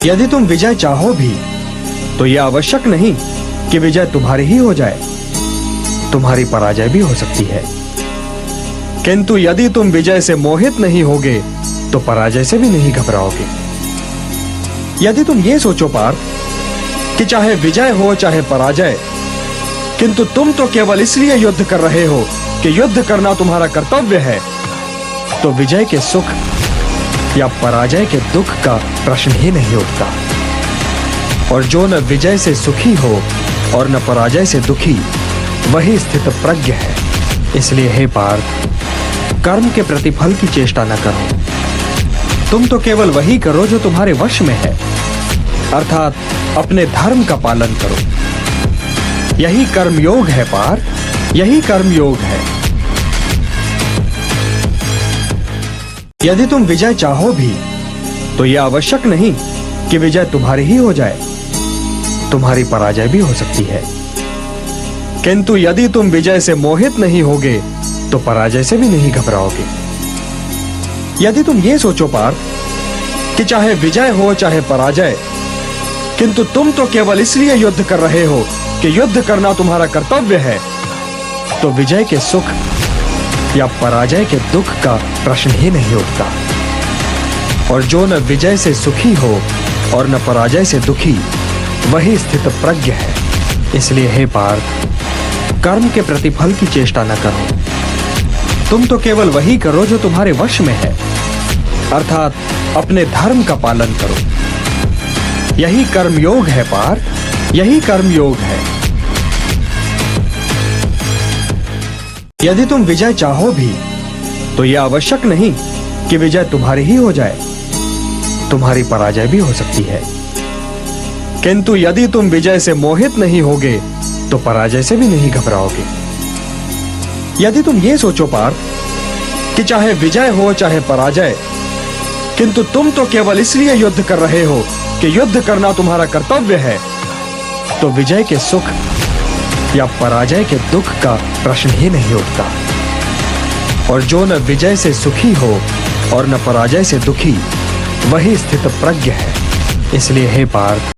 यदि तुम विजय चाहो भी तो यह आवश्यक नहीं कि विजय तुम्हारी ही हो जाए, तुम्हारी पराजय भी हो सकती है। किंतु यदि तुम विजय से मोहित नहीं होगे तो पराजय से भी नहीं घबराओगे। यदि तुम ये सोचो पार्थ कि चाहे विजय हो चाहे पराजय, किंतु तुम तो केवल इसलिए युद्ध कर रहे हो कि युद्ध करना तुम्हारा कर्तव्य है, तो विजय के सुख या पराजय के दुख का प्रश्न ही नहीं उठता। और जो न विजय से सुखी हो और न पराजय से दुखी, वही स्थित प्रज्ञ है। इसलिए हे पार्थ, कर्म के प्रतिफल की चेष्टा न करो। तुम तो केवल वही करो जो तुम्हारे वश में है, अर्थात अपने धर्म का पालन करो। यही कर्मयोग है पार्थ, यही कर्मयोग है। यदि तुम विजय चाहो भी तो यह आवश्यक नहीं कि विजय तुम्हारी ही हो जाए, तुम्हारी पराजय भी हो सकती है। किंतु यदि तुम विजय से मोहित नहीं होगे तो पराजय से भी नहीं घबराओगे। यदि तुम ये सोचो पार्थ कि चाहे विजय हो चाहे पराजय, किंतु तुम तो केवल इसलिए युद्ध कर रहे हो कि युद्ध करना तुम्हारा कर्तव्य है, तो विजय के सुख या पराजय के दुख का प्रश्न ही नहीं उठता। और जो न विजय से सुखी हो और न पराजय से दुखी, वही स्थित प्रज्ञ है। इसलिए हे पार्थ, कर्म के प्रतिफल की चेष्टा न करो। तुम तो केवल वही करो जो तुम्हारे वश में है, अर्थात अपने धर्म का पालन करो। यही कर्मयोग है पार्थ, यही कर्मयोग है। यदि तुम विजय चाहो भी तो यह आवश्यक नहीं कि विजय तुम्हारी ही हो जाए, तुम्हारी पराजय भी हो सकती है। किंतु यदि तुम विजय से मोहित नहीं होगे तो पराजय से भी नहीं घबराओगे। यदि तुम ये सोचो पार्थ कि चाहे विजय हो चाहे पराजय, किंतु तुम तो केवल इसलिए युद्ध कर रहे हो कि युद्ध करना तुम्हारा कर्तव्य है, तो विजय के सुख या पराजय के दुख का प्रश्न ही नहीं उठता। और जो न विजय से सुखी हो और न पराजय से दुखी, वही स्थित प्रज्ञ है। इसलिए हे पार्थ,